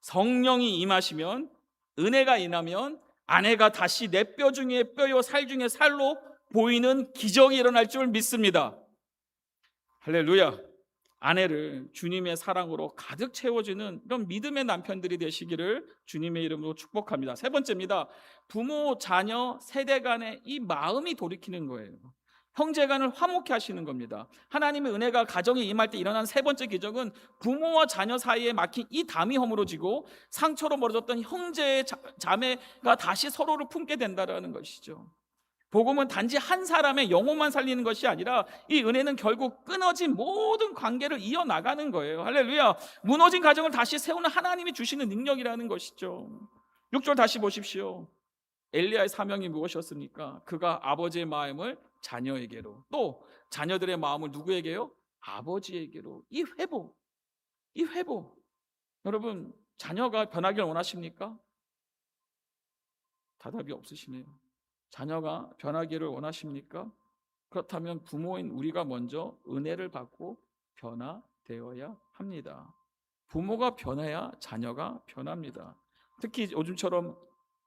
성령이 임하시면 은혜가 임하면 아내가 다시 내 뼈 중에 뼈요 살 중에 살로 보이는 기적이 일어날 줄 믿습니다. 할렐루야. 아내를 주님의 사랑으로 가득 채워주는 이런 믿음의 남편들이 되시기를 주님의 이름으로 축복합니다. 세 번째입니다. 부모, 자녀, 세대 간의 이 마음이 돌이키는 거예요. 형제간을 화목케 하시는 겁니다. 하나님의 은혜가 가정에 임할 때 일어난 세 번째 기적은 부모와 자녀 사이에 막힌 이 담이 허물어지고 상처로 멀어졌던 형제의 자매가 다시 서로를 품게 된다는 것이죠. 복음은 단지 한 사람의 영혼만 살리는 것이 아니라 이 은혜는 결국 끊어진 모든 관계를 이어나가는 거예요. 할렐루야. 무너진 가정을 다시 세우는 하나님이 주시는 능력이라는 것이죠. 6절 다시 보십시오. 엘리야의 사명이 무엇이었습니까? 그가 아버지의 마음을 자녀에게로, 또 자녀들의 마음을 누구에게요? 아버지에게로. 이 회복. 여러분 자녀가 변하길 원하십니까? 답이 없으시네요. 자녀가 변하기를 원하십니까? 그렇다면 부모인 우리가 먼저 은혜를 받고 변화되어야 합니다. 부모가 변해야 자녀가 변합니다. 특히 요즘처럼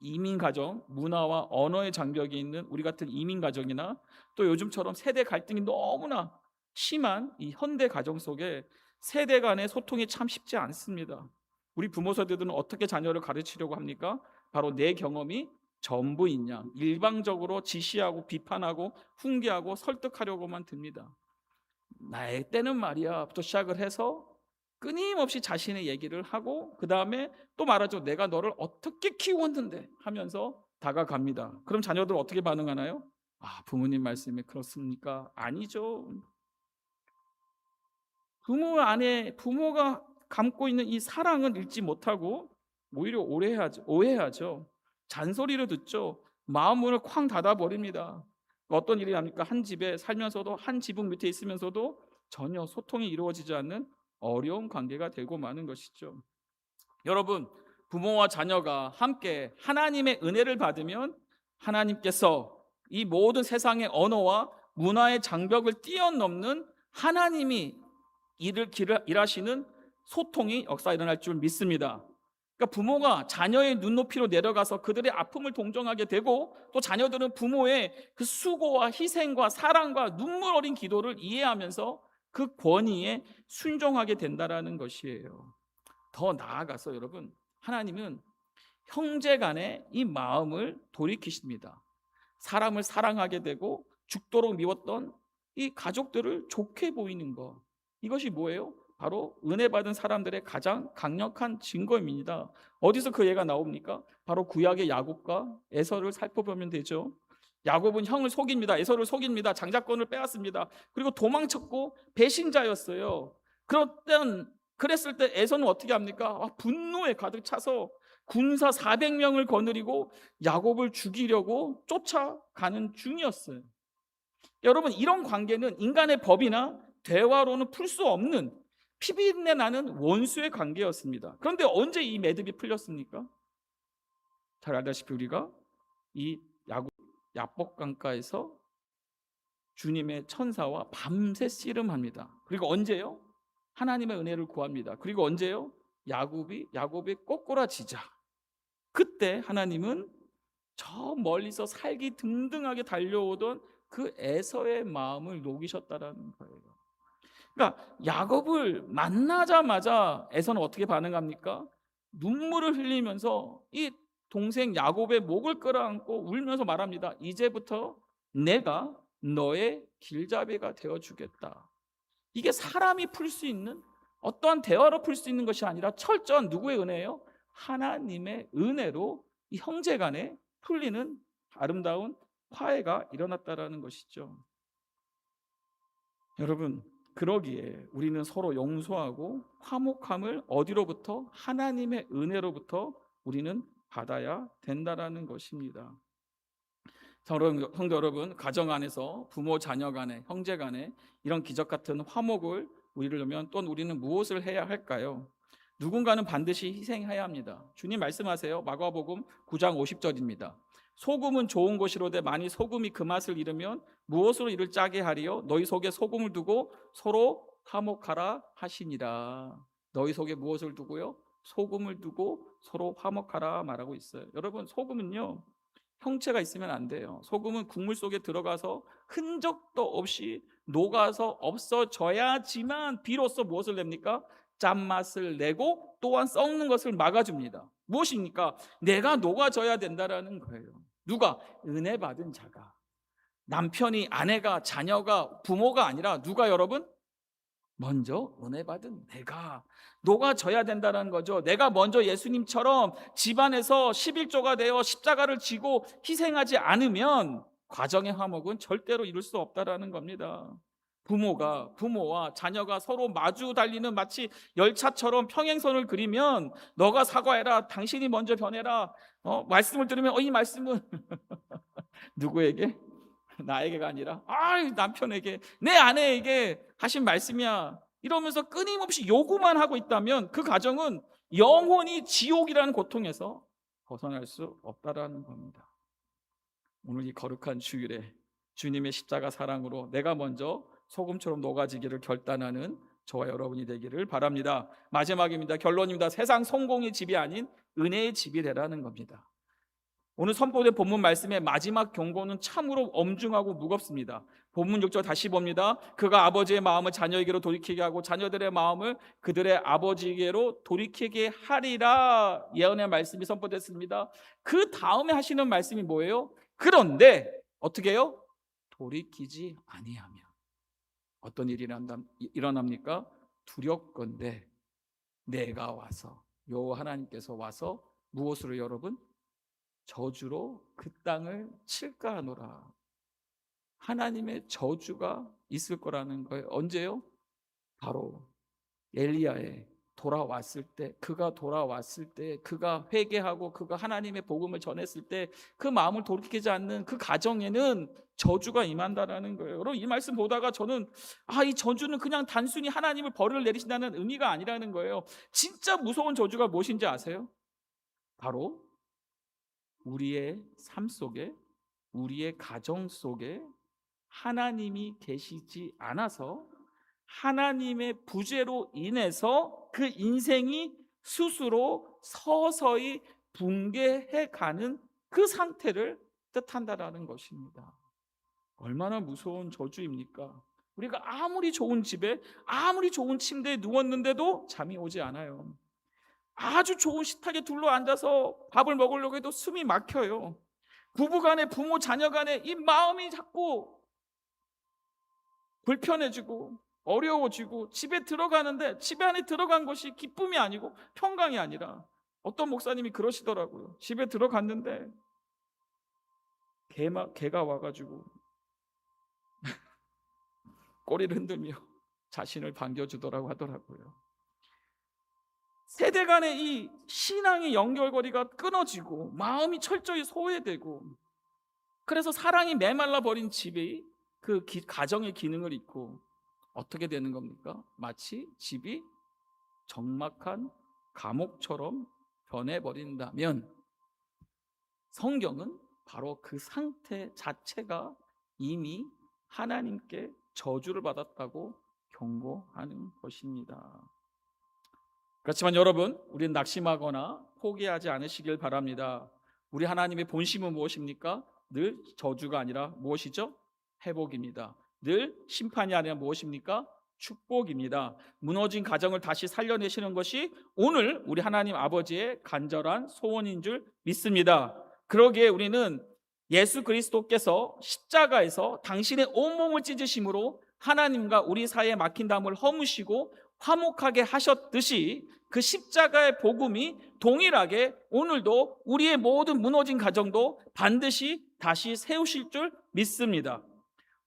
이민가정, 문화와 언어의 장벽이 있는 우리 같은 이민가정이나 또 요즘처럼 세대 갈등이 너무나 심한 이 현대 가정 속에 세대 간의 소통이 참 쉽지 않습니다. 우리 부모 세대들은 어떻게 자녀를 가르치려고 합니까? 바로 내 경험이 전부인 양 일방적으로 지시하고 비판하고 훈계하고 설득하려고만 듭니다. 나의 때는 말이야부터 시작을 해서 끊임없이 자신의 얘기를 하고 그 다음에 또 말하죠. 내가 너를 어떻게 키웠는데 하면서 다가갑니다. 그럼 자녀들 어떻게 반응하나요? 아, 부모님 말씀이 그렇습니까? 아니죠. 부모가 감고 있는 이 사랑은 읽지 못하고 오히려 오해하죠. 잔소리를 듣죠. 마음문을 쾅 닫아버립니다. 어떤 일이 납니까? 한 집에 살면서도, 한 지붕 밑에 있으면서도 전혀 소통이 이루어지지 않는 어려운 관계가 되고 마는 것이죠. 여러분, 부모와 자녀가 함께 하나님의 은혜를 받으면 하나님께서 이 모든 세상의 언어와 문화의 장벽을 뛰어넘는 하나님이 일하시는 소통이 역사 일어날 줄 믿습니다. 그러니까 부모가 자녀의 눈높이로 내려가서 그들의 아픔을 동정하게 되고, 또 자녀들은 부모의 그 수고와 희생과 사랑과 눈물 어린 기도를 이해하면서 그 권위에 순종하게 된다라는 것이에요. 더 나아가서 여러분, 하나님은 형제 간의 이 마음을 돌이키십니다. 사람을 사랑하게 되고 죽도록 미웠던 이 가족들을 좋게 보이는 것, 이것이 뭐예요? 바로 은혜 받은 사람들의 가장 강력한 증거입니다. 어디서 그 예가 나옵니까? 바로 구약의 야곱과 에서를 살펴보면 되죠. 야곱은 형을 속입니다. 에서를 속입니다. 장자권을 빼앗습니다. 그리고 도망쳤고 배신자였어요. 그랬을 때 에서는 어떻게 합니까? 분노에 가득 차서 군사 400명을 거느리고 야곱을 죽이려고 쫓아가는 중이었어요. 여러분, 이런 관계는 인간의 법이나 대화로는 풀 수 없는 피비린내 나는 원수의 관계였습니다. 그런데 언제 이 매듭이 풀렸습니까? 잘 알다시피 우리가 이 야복 강가에서 주님의 천사와 밤새 씨름합니다. 그리고 언제요? 하나님의 은혜를 구합니다. 그리고 언제요? 야곱이 꼬꾸라지자, 그때 하나님은 저 멀리서 살기 등등하게 달려오던 그 에서의 마음을 녹이셨다라는 거예요. 그러니까 야곱을 만나자마자 에서는 어떻게 반응합니까? 눈물을 흘리면서 이 동생 야곱의 목을 끌어안고 울면서 말합니다. 이제부터 내가 너의 길잡이가 되어주겠다. 이게 사람이 풀 수 있는, 어떠한 대화로 풀 수 있는 것이 아니라 철저한 누구의 은혜예요? 하나님의 은혜로 이 형제 간에 풀리는 아름다운 화해가 일어났다라는 것이죠. 여러분, 그러기에 우리는 서로 용서하고 화목함을 어디로부터? 하나님의 은혜로부터 우리는 받아야 된다라는 것입니다. 성도 여러분, 가정 안에서 부모 자녀 간에, 형제 간에 이런 기적 같은 화목을 이루려면 또 우리는 무엇을 해야 할까요? 누군가는 반드시 희생해야 합니다. 주님 말씀하세요. 마가복음 9장 50절입니다. 소금은 좋은 것이로되 만일 소금이 그 맛을 잃으면 무엇으로 이를 짜게 하리요? 너희 속에 소금을 두고 서로 화목하라 하시니라. 너희 속에 무엇을 두고요? 소금을 두고 서로 화목하라 말하고 있어요. 여러분, 소금은요, 형체가 있으면 안 돼요. 소금은 국물 속에 들어가서 흔적도 없이 녹아서 없어져야지만 비로소 무엇을 냅니까? 짠맛을 내고 또한 썩는 것을 막아줍니다. 무엇입니까? 내가 녹아져야 된다라는 거예요. 누가? 은혜 받은 자가. 남편이, 아내가, 자녀가, 부모가 아니라 누가 여러분? 먼저 은혜 받은 내가 녹아져야 된다는 거죠. 내가 먼저 예수님처럼 집안에서 11조가 되어 십자가를 지고 희생하지 않으면 가정의 화목은 절대로 이룰 수 없다라는 겁니다. 부모와 자녀가 서로 마주 달리는 마치 열차처럼 평행선을 그리면 너가 사과해라, 당신이 먼저 변해라, 말씀을 들으면 이 말씀은 누구에게? 나에게가 아니라 남편에게, 내 아내에게 하신 말씀이야, 이러면서 끊임없이 요구만 하고 있다면 그 가정은 영원히 지옥이라는 고통에서 벗어날 수 없다라는 겁니다. 오늘 이 거룩한 주일에 주님의 십자가 사랑으로 내가 먼저 소금처럼 녹아지기를 결단하는 저와 여러분이 되기를 바랍니다. 마지막입니다. 결론입니다. 세상 성공의 집이 아닌 은혜의 집이 되라는 겁니다. 오늘 선포된 본문 말씀의 마지막 경고는 참으로 엄중하고 무겁습니다. 본문 6절 다시 봅니다. 그가 아버지의 마음을 자녀에게로 돌이키게 하고 자녀들의 마음을 그들의 아버지에게로 돌이키게 하리라, 예언의 말씀이 선포됐습니다. 그 다음에 하시는 말씀이 뭐예요? 그런데 어떻게 해요? 돌이키지 아니하며. 어떤 일이 일어납니까? 두렵건대 내가 와서, 요 하나님께서 와서 무엇으로 여러분? 저주로 그 땅을 칠까 하노라. 하나님의 저주가 있을 거라는 거예요. 언제요? 바로 엘리야의 돌아왔을 때, 그가 돌아왔을 때, 그가 회개하고 그가 하나님의 복음을 전했을 때 그 마음을 돌이키지 않는 그 가정에는 저주가 임한다라는 거예요. 여러분, 이 말씀 보다가 저는 이 저주는 그냥 단순히 하나님을 벌을 내리신다는 의미가 아니라는 거예요. 진짜 무서운 저주가 무엇인지 아세요? 바로 우리의 삶 속에, 우리의 가정 속에 하나님이 계시지 않아서 하나님의 부재로 인해서 그 인생이 스스로 서서히 붕괴해 가는 그 상태를 뜻한다라는 것입니다. 얼마나 무서운 저주입니까? 우리가 아무리 좋은 집에, 아무리 좋은 침대에 누웠는데도 잠이 오지 않아요. 아주 좋은 식탁에 둘러앉아서 밥을 먹으려고 해도 숨이 막혀요. 부부간에, 부모 자녀간에 이 마음이 자꾸 불편해지고 어려워지고, 집에 들어가는데 집에 안에 들어간 것이 기쁨이 아니고 평강이 아니라, 어떤 목사님이 그러시더라고요. 집에 들어갔는데 개가 와가지고 꼬리를 흔들며 자신을 반겨주더라고 하더라고요. 세대 간의 이 신앙의 연결고리가 끊어지고 마음이 철저히 소외되고, 그래서 사랑이 메말라 버린 집이 그 가정의 기능을 잃고 어떻게 되는 겁니까? 마치 집이 적막한 감옥처럼 변해버린다면, 성경은 바로 그 상태 자체가 이미 하나님께 저주를 받았다고 경고하는 것입니다. 그렇지만 여러분, 우리는 낙심하거나 포기하지 않으시길 바랍니다. 우리 하나님의 본심은 무엇입니까? 늘 저주가 아니라 무엇이죠? 회복입니다. 늘 심판이 아니라 무엇입니까? 축복입니다. 무너진 가정을 다시 살려내시는 것이 오늘 우리 하나님 아버지의 간절한 소원인 줄 믿습니다. 그러기에 우리는 예수 그리스도께서 십자가에서 당신의 온몸을 찢으심으로 하나님과 우리 사이에 막힌 담을 허무시고 화목하게 하셨듯이, 그 십자가의 복음이 동일하게 오늘도 우리의 모든 무너진 가정도 반드시 다시 세우실 줄 믿습니다.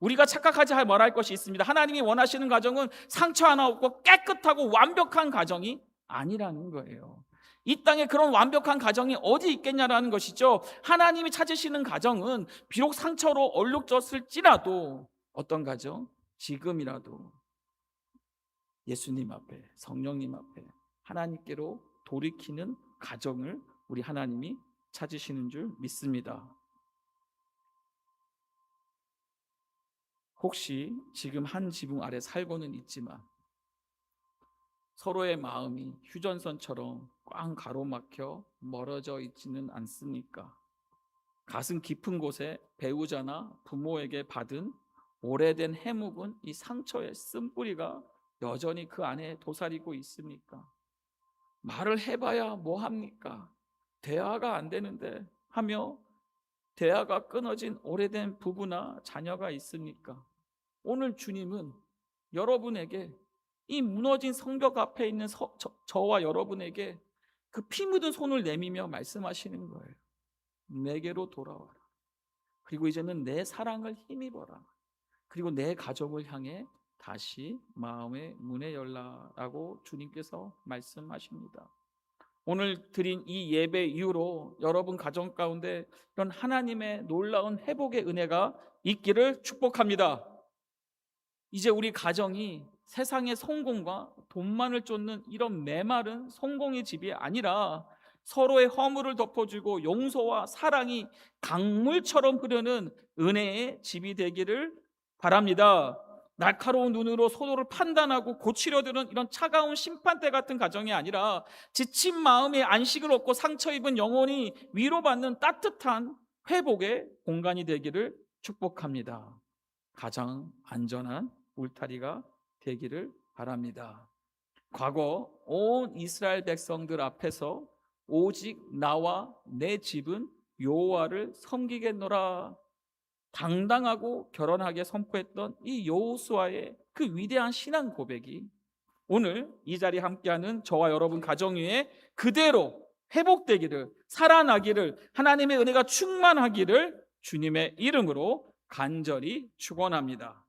우리가 착각하지 말할 것이 있습니다. 하나님이 원하시는 가정은 상처 하나 없고 깨끗하고 완벽한 가정이 아니라는 거예요. 이 땅에 그런 완벽한 가정이 어디 있겠냐라는 것이죠. 하나님이 찾으시는 가정은 비록 상처로 얼룩졌을지라도, 어떤 가정? 지금이라도 예수님 앞에, 성령님 앞에 하나님께로 돌이키는 가정을 우리 하나님이 찾으시는 줄 믿습니다. 혹시 지금 한 지붕 아래 살고는 있지만 서로의 마음이 휴전선처럼 꽝 가로막혀 멀어져 있지는 않습니까? 가슴 깊은 곳에 배우자나 부모에게 받은 오래된 해묵은 이 상처의 쓴뿌리가 여전히 그 안에 도사리고 있습니까? 말을 해봐야 뭐합니까? 대화가 안 되는데 하며 대화가 끊어진 오래된 부부나 자녀가 있습니까? 오늘 주님은 여러분에게, 이 무너진 성벽 앞에 있는 저와 여러분에게 그 피 묻은 손을 내밀며 말씀하시는 거예요. 내게로 돌아와라. 그리고 이제는 내 사랑을 힘입어라. 그리고 내 가족을 향해 다시 마음의 문을 열라라고 주님께서 말씀하십니다. 오늘 드린 이 예배 이후로 여러분 가정 가운데 이런 하나님의 놀라운 회복의 은혜가 있기를 축복합니다. 이제 우리 가정이 세상의 성공과 돈만을 쫓는 이런 메마른 성공의 집이 아니라 서로의 허물을 덮어주고 용서와 사랑이 강물처럼 흐르는 은혜의 집이 되기를 바랍니다. 날카로운 눈으로 서로를 판단하고 고치려 드는 이런 차가운 심판대 같은 가정이 아니라 지친 마음에 안식을 얻고 상처 입은 영혼이 위로받는 따뜻한 회복의 공간이 되기를 축복합니다. 가장 안전한 울타리가 되기를 바랍니다. 과거 온 이스라엘 백성들 앞에서 오직 나와 내 집은 여호와를 섬기겠노라 당당하고 결연하게 선포했던 이 여호수아의 그 위대한 신앙 고백이 오늘 이 자리에 함께하는 저와 여러분 가정 위에 그대로 회복되기를, 살아나기를, 하나님의 은혜가 충만하기를 주님의 이름으로 간절히 축원합니다.